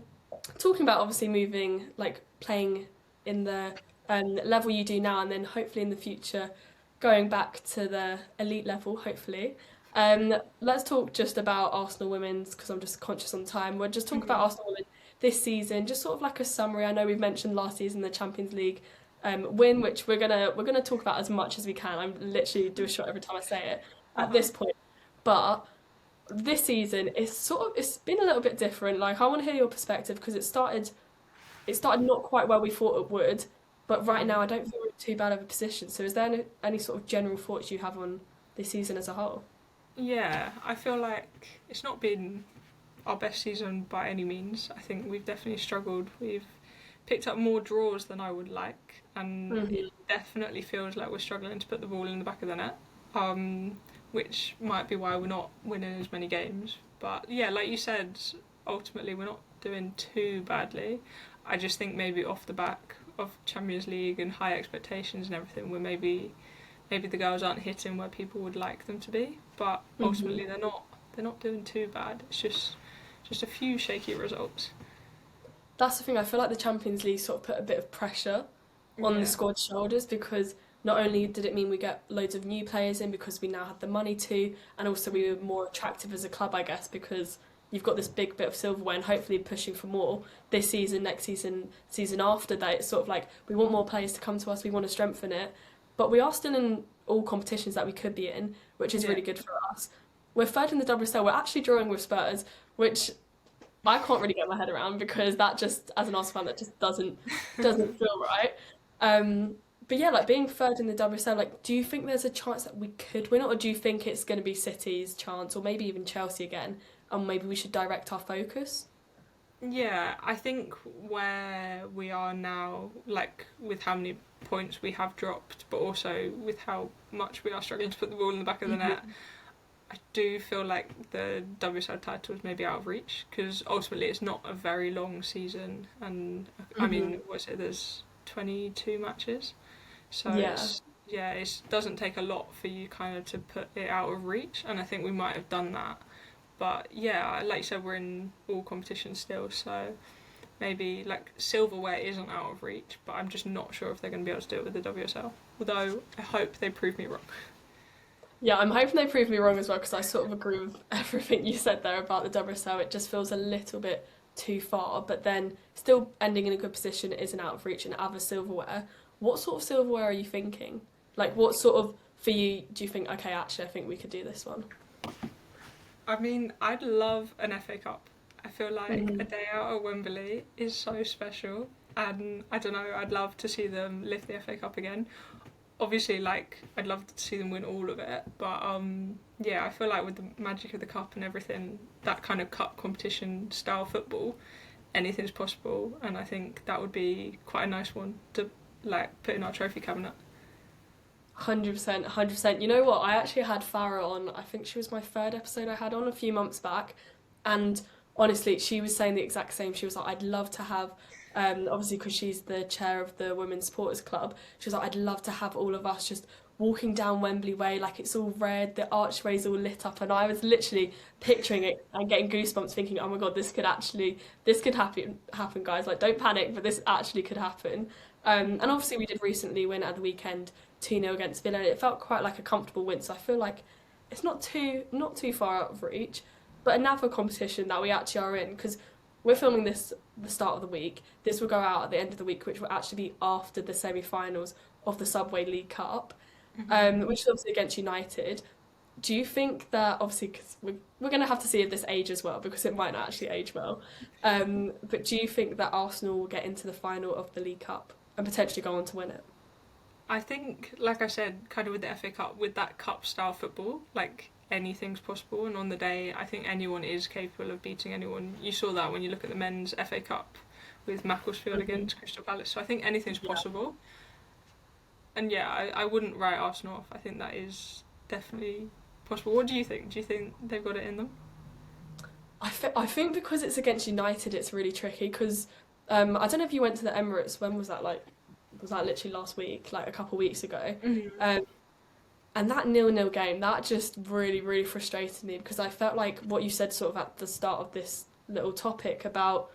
Talking about obviously moving, like playing in the level you do now, and then hopefully in the future going back to the elite level, hopefully. Let's talk just about Arsenal Women's because I'm just conscious on time. We'll just talk about Hmm. Arsenal Women this season, just sort of like a summary. I know we've mentioned last season the Champions League win, which we're gonna talk about as much as we can. I'm literally do a shot every time I say it at Uh-huh. this point, but this season it's been a little bit different. Like I want to hear your perspective because it started not quite where we thought it would, but right Mm. now I don't think we're in too bad of a position. So is there any sort of general thoughts you have on this season as a whole? Yeah, I feel like it's not been our best season by any means. I think we've definitely struggled. We've picked up more draws than I would like, and it Hmm. definitely feels like we're struggling to put the ball in the back of the net, which might be why we're not winning as many games. But yeah, like you said, ultimately we're not doing too badly. I just think maybe off the back of Champions League and high expectations and everything, we're maybe the girls aren't hitting where people would like them to be. But Hmm. ultimately, they're not doing too bad. It's just a few shaky results. That's the thing. I feel like the Champions League sort of put a bit of pressure on the Yeah. squad's shoulders because not only did it mean we get loads of new players in because we now had the money to, and also we were more attractive as a club, I guess, because you've got this big bit of silverware and hopefully pushing for more this season, next season, season after that. It's sort of like we want more players to come to us, we want to strengthen it, but we are still in all competitions that we could be in, which is Yeah. really good for us. We're third in the WSL. We're actually drawing with Spurs, which I can't really get my head around because that just, as an Arsenal fan, that just doesn't feel right. Um, but yeah, like being third in the WSL, like, do you think there's a chance that we could win it, or do you think it's going to be City's chance, or maybe even Chelsea again, and maybe we should direct our focus? Yeah, I think where we are now, like with how many points we have dropped, but also with how much we are struggling to put the ball in the back of the net, Mhm. I do feel like the WSL title is maybe out of reach because ultimately it's not a very long season, and I Mhm. mean, what's it? There's 22 matches, so Yeah. it doesn't take a lot for you kind of to put it out of reach, and I think we might have done that, But yeah, like you said, we're in all competitions still, so maybe like silverware isn't out of reach, but I'm just not sure if they're going to be able to do it with the WSL. Although I hope they prove me wrong. Yeah, I'm hoping they prove me wrong as well because I sort of agree with everything you said there about the WSL. It just feels a little bit too far, but then still ending in a good position isn't out of reach and other silverware. What sort of silverware are you thinking? Like, what sort of, for you, do you think, okay, actually, I think we could do this one? I mean, I'd love an FA Cup. I feel like Mm-hmm. a day out at Wembley is so special, and I don't know, I'd love to see them lift the FA Cup again. Obviously, like, I'd love to see them win all of it, but yeah, I feel like with the magic of the cup and everything, that kind of cup competition style football, anything's possible, and I think that would be quite a nice one to like put in our trophy cabinet. 100%, 100%. You know what? I actually had Farah on, I think she was my third episode I had on a few months back. And honestly, she was saying the exact same. She was like, I'd love to have, obviously, because she's the chair of the Women's Supporters Club, she was like, I'd love to have all of us just walking down Wembley Way, like it's all red, the archway's all lit up. And I was literally picturing it and getting goosebumps, thinking, oh my God, this could happen, guys. Like, don't panic, but this actually could happen. And obviously, we did recently win at the weekend 2-0 against Villa. It felt quite like a comfortable win, so I feel like it's not too far out of reach. But another competition that we actually are in, because we're filming this the start of the week. This will go out at the end of the week, which will actually be after the semi-finals of the Subway League Cup, which is obviously against United. Do you think that, obviously, because we're going to have to see if this ages well, because it might not actually age well, but do you think that Arsenal will get into the final of the League Cup and potentially go on to win it? I think, like I said, kind of with the FA Cup, with that cup style football, like anything's possible. And on the day, I think anyone is capable of beating anyone. You saw that when you look at the men's FA Cup with Macclesfield against Crystal Palace. So I think anything's Yeah. possible. And yeah, I wouldn't write Arsenal off. I think that is definitely possible. What do you think? Do you think they've got it in them? I think because it's against United, it's really tricky because I don't know if you went to the Emirates. When was that? Like, was that literally last week? Like a couple of weeks ago? Um, and that 0-0 game, that just really, really frustrated me because I felt like what you said sort of at the start of this little topic about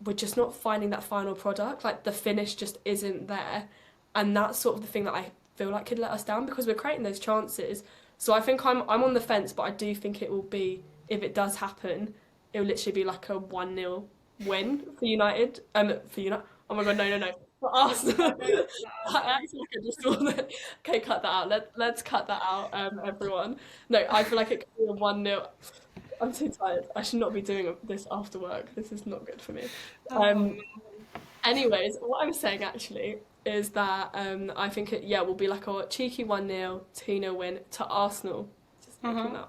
we're just not finding that final product. Like the finish just isn't there, and that's sort of the thing that I feel like could let us down because we're creating those chances. So I think I'm on the fence, but I do think it will be, if it does happen, it will literally be like a 1-0 win for United. For United. Oh my God, no, no, no. For Arsenal. I actually like I just saw that. Okay, cut that out. Let's cut that out, everyone. No, I feel like it could be a 1-0. I'm too tired. I should not be doing this after work. This is not good for me. Um, Anyways, what I was saying actually is that I think it will be like a cheeky 1-0, 2-0 win to Arsenal. Just making that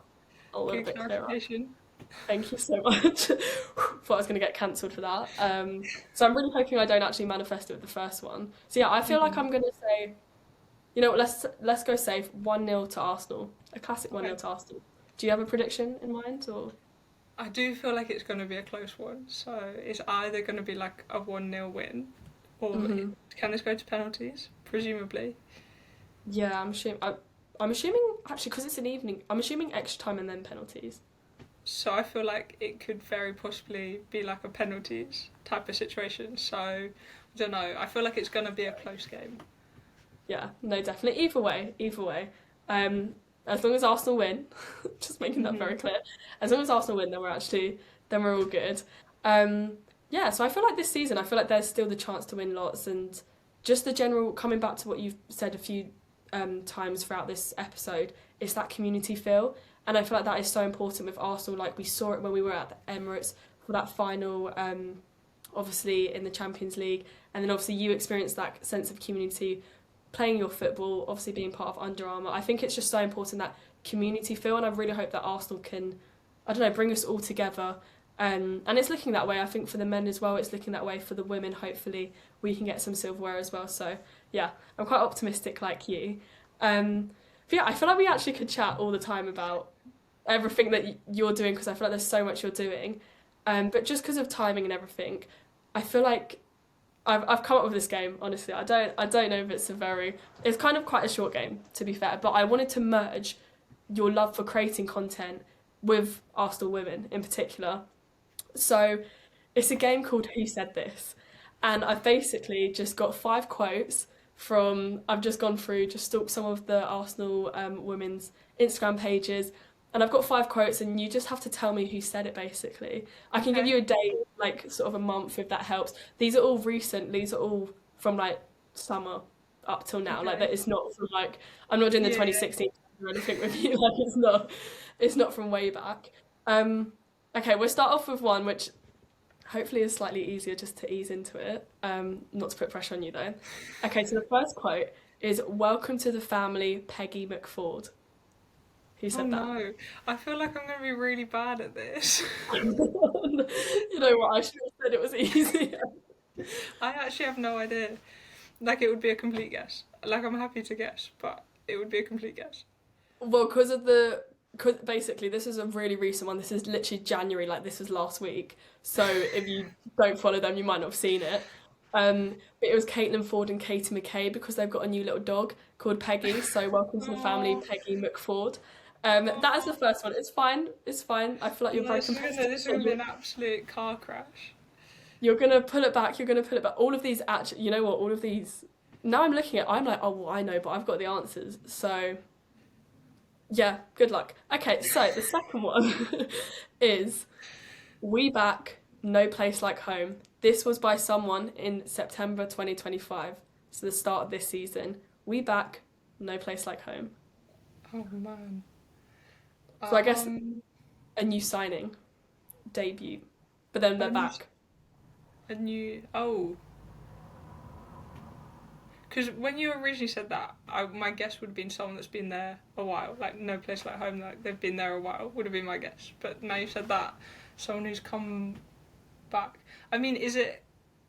a little Good bit clearer. clarification. Thank you so much. Thought I was going to get cancelled for that. So I'm really hoping I don't actually manifest it with the first one. So yeah, I feel like I'm going to say, you know what, let's go safe. 1-0 to Arsenal. A classic 1-0 to Arsenal. Do you have a prediction in mind or? I do feel like it's going to be a close one. So it's either going to be like a 1-0 win, or can this go to penalties? Presumably. Yeah, I'm assuming actually because it's an evening. I'm assuming extra time and then penalties. So I feel like it could very possibly be like a penalties type of situation. So I don't know. I feel like it's going to be a close game. Yeah, no, definitely. Either way, either way. As long as Arsenal win, just making that very clear. As long as Arsenal win, then we're all good. Yeah, so I feel like this season, I feel like there's still the chance to win lots, and just the general coming back to what you've said a few times throughout this episode, it's that community feel, and I feel like that is so important with Arsenal. Like we saw it when we were at the Emirates for that final, obviously in the Champions League, and then obviously you experienced that sense of community playing your football, obviously being part of Under Armour. I think it's just so important, that community feel, and I really hope that Arsenal can, I don't know, bring us all together. And it's looking that way, I think, for the men as well. It's looking that way for the women. Hopefully we can get some silverware as well. So yeah, I'm quite optimistic like you. But yeah, I feel like we actually could chat all the time about everything that you're doing, because I feel like there's so much you're doing. But just because of timing and everything, I feel like I've come up with this game. Honestly, I don't know if it's kind of quite a short game, to be fair, but I wanted to merge your love for creating content with Arsenal women in particular. So it's a game called Who Said This? And I've basically just got 5 quotes from, I've just gone through, just stalked some of the Arsenal women's Instagram pages, and I've got 5 quotes, and you just have to tell me who said it, basically. I can give you a date, like sort of a month, if that helps. These are all recent, these are all from like summer up till now. Like that, it's not from like, I'm not doing the 2016 or anything with you, like it's not from way back. Okay, we'll start off with one which hopefully is slightly easier just to ease into it. Not to put pressure on you though. Okay, so the first quote is "Welcome to the family, Peggy McFord." Who said that? No, I feel like I'm gonna be really bad at this. You know what? I should have said it was easier. I actually have no idea. Like it would be a complete guess. Like I'm happy to guess, but it would be a complete guess. Well, cause basically this is a really recent one. This is literally January. Like this was last week. So if you don't follow them, you might not have seen it. But it was Caitlin Ford and Katie McKay because they've got a new little dog called Peggy. So welcome to the family, Peggy McFord. That is the first one. It's fine. It's fine. I feel like you're very competitive. This is gonna be an absolute car crash. You're gonna pull it back. You're gonna pull it back. All of these actually, you know what? All of these. Now I'm looking at. I'm like, oh, well, I know, but I've got the answers. So, yeah. Good luck. Okay. So the second one is "We Back, No Place Like Home." This was by someone in September 2025. So the start of this season. "We Back, No Place Like Home." Oh man. So I guess a new signing, debut, but then they're back. Because when you originally said that, my guess would have been someone that's been there a while, like No Place Like Home, like they've been there a while, would have been my guess. But now you said that, someone who's come back. I mean, is it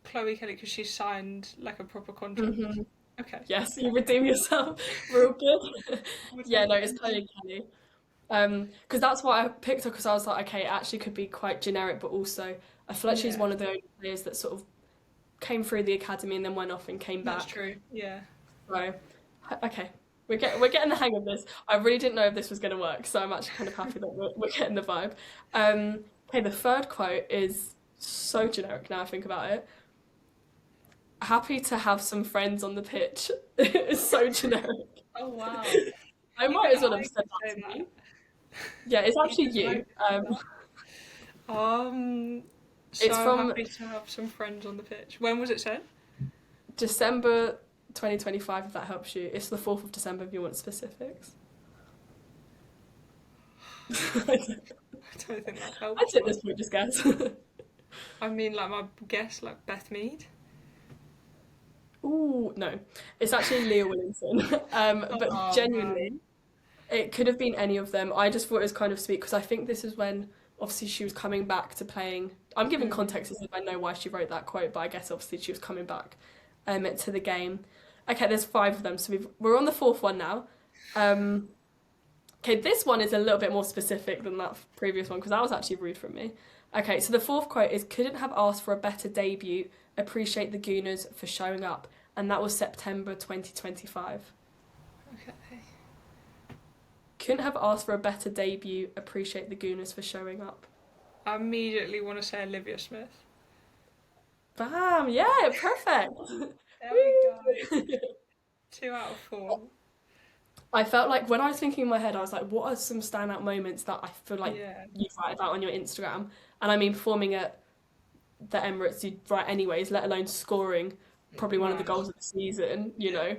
Chloe Kelly because she signed like a proper contract? Mm-hmm. Okay. Yes, you redeem yourself real good. Yeah, no, it's Chloe Kelly. Because that's why I picked her because I was like, okay, it actually could be quite generic, but also I feel like she's one of the only players that sort of came through the academy and then went off and came back. That's true. Yeah. So, okay, we're getting the hang of this. I really didn't know if this was going to work, so I'm actually kind of happy that we're getting the vibe. Okay, the third quote is so generic now I think about it. "Happy to have some friends on the pitch." It's so generic. Oh wow. I might as well have said that to you. Yeah, it's actually you. So It's from happy to have some friends on the pitch. When was it said? December 2025, if that helps you. It's the 4th of December if you want specifics. I don't think that helps. I'd say at this point just guess. I mean, like my guess, like Beth Mead. Ooh, no. It's actually Leah Williamson. But genuinely, it could have been any of them. I just thought it was kind of sweet because I think this is when obviously she was coming back to playing. I'm giving context as if I know why she wrote that quote, but I guess obviously she was coming back to the game. Okay, there's 5 of them, so we're on the 4th one now. Okay, this one is a little bit more specific than that previous one because that was actually rude from me. Okay, so the 4th quote is "Couldn't have asked for a better debut. Appreciate the Gooners for showing up." And that was September 2025. Okay. Couldn't have asked for a better debut. Appreciate the Gooners for showing up. I immediately want to say Olivia Smith. Bam! Yeah, perfect. There we go. 2 out of 4. I felt like when I was thinking in my head, I was like, what are some standout moments that I feel like you write about on your Instagram? And I mean, performing at the Emirates, you'd write anyways, let alone scoring probably one of the goals of the season, you know.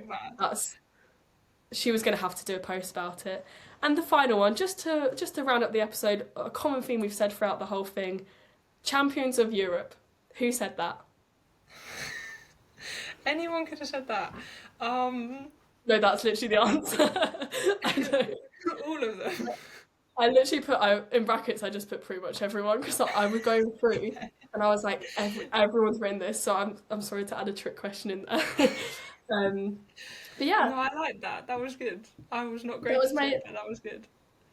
She was going to have to do a post about it. And the final one, just to round up the episode, a common theme we've said throughout the whole thing, champions of Europe. Who said that? Anyone could have said that. No, that's literally the answer. I know. All of them. I literally put, in brackets, I just put pretty much everyone because I was going through and I was like, everyone's written this, so I'm sorry to add a trick question in there. But yeah. No, I like that. That was good. I was not great but that was good.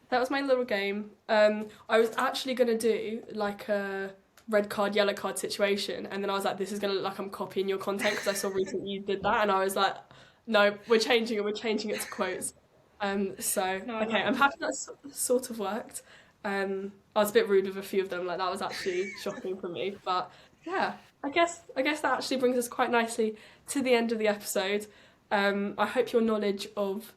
That was my little game. I was actually going to do like a red card, yellow card situation, and then I was like, this is going to look like I'm copying your content because I saw recently you did that, and I was like, no, we're changing it to quotes. Okay, I'm happy that sort of worked. I was a bit rude with a few of them, like that was actually shocking for me. But yeah, I guess that actually brings us quite nicely to the end of the episode. I hope your knowledge of,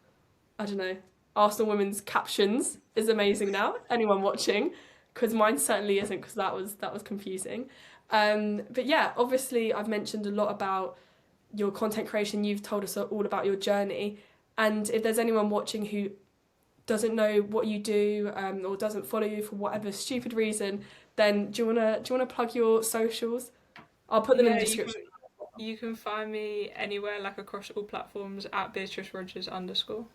I don't know, Arsenal women's captions is amazing now. Anyone watching, because mine certainly isn't, because that was confusing. But yeah, obviously I've mentioned a lot about your content creation. You've told us all about your journey, and if there's anyone watching who doesn't know what you do, or doesn't follow you for whatever stupid reason, then do you wanna plug your socials? I'll put them in the Yeah, description. you can find me anywhere, like across all platforms, at Beatrice Rogers _.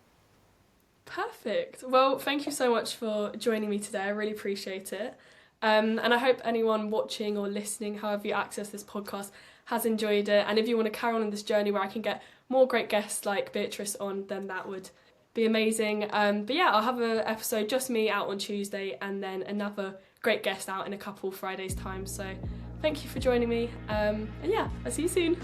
Perfect. Well, thank you so much for joining me today. I really appreciate it. And I hope anyone watching or listening, however you access this podcast, has enjoyed it. And if you want to carry on this journey where I can get more great guests like Beatrice on, then that would be amazing. But yeah, I'll have an episode just me out on Tuesday, and then another great guest out in a couple Fridays' time. So thank you for joining me. And yeah, I'll see you soon.